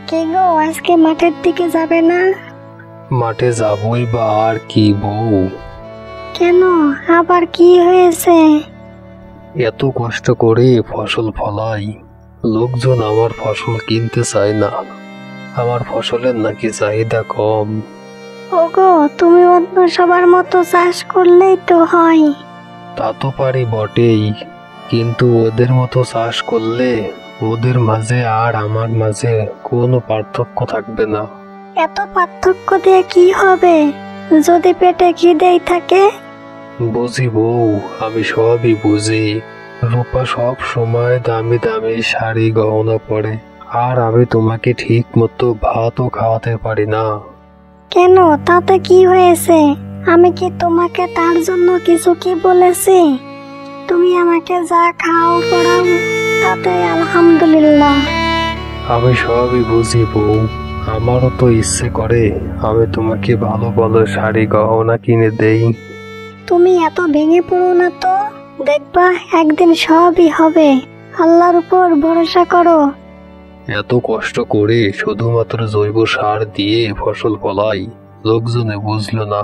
কে গো, আজকে মাঠের দিকে যাবে না? মাঠে যাবই বা আর কি বউ। কেন, আবার কি হয়েছে? এত কষ্ট করে ফসল ফলাই, লোকজন আমার ফসল কিনতে চায় না। আমার ফসলের নাকি চাহিদা কম। ওগো, তুমি অন্য সবার মতো চাষ করলেই তো হয়। তা তো পারি বটেই, কিন্তু ওদের মতো চাষ করলে ওদের মাঝে আর আমার মাঝে কোনো পার্থক্য থাকবে না। এত পার্থক্য দিয়ে কি হবে যদি পেটে খিদেই থাকে? বুঝি বউ, আমি সবই বুঝি। রূপা সব সময় দামি দামি শাড়ি গহনা পরে, আর আমি তোমাকে ঠিক মতো ভাতও খাওয়াতে পারি না। কেন, তাতে কি হয়েছে? আমি কি তোমাকে তার জন্য কিছু কি বলেছি? তুমি আমাকে যা খাও পড়াও, তাতে আলহামদুলিল্লাহ। আমি সবই বুঝি বউ, আমারও তো ইচ্ছে করে আমি তোমাকে ভালো ভালো শাড়ি গহনা কিনে দেই। তুমি এত ভেঙে পড়ো না তো, দেখবা একদিন সবই হবে। আল্লাহর উপর ভরসা করো। এত কষ্ট করে শুধুমাত্র জৈব সার দিয়ে ফসল ফলাই, লোকজনে বুঝলো না।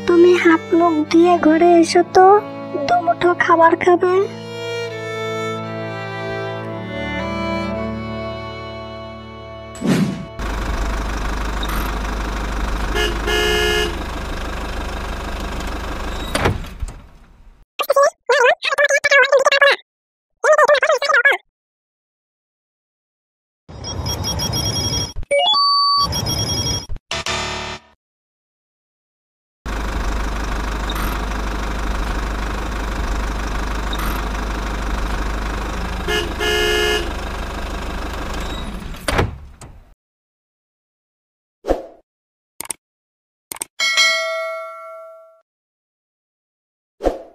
তুমি হাত মুখ দিয়ে ঘরে এসো তো, দুমুঠো খাবার খাবে।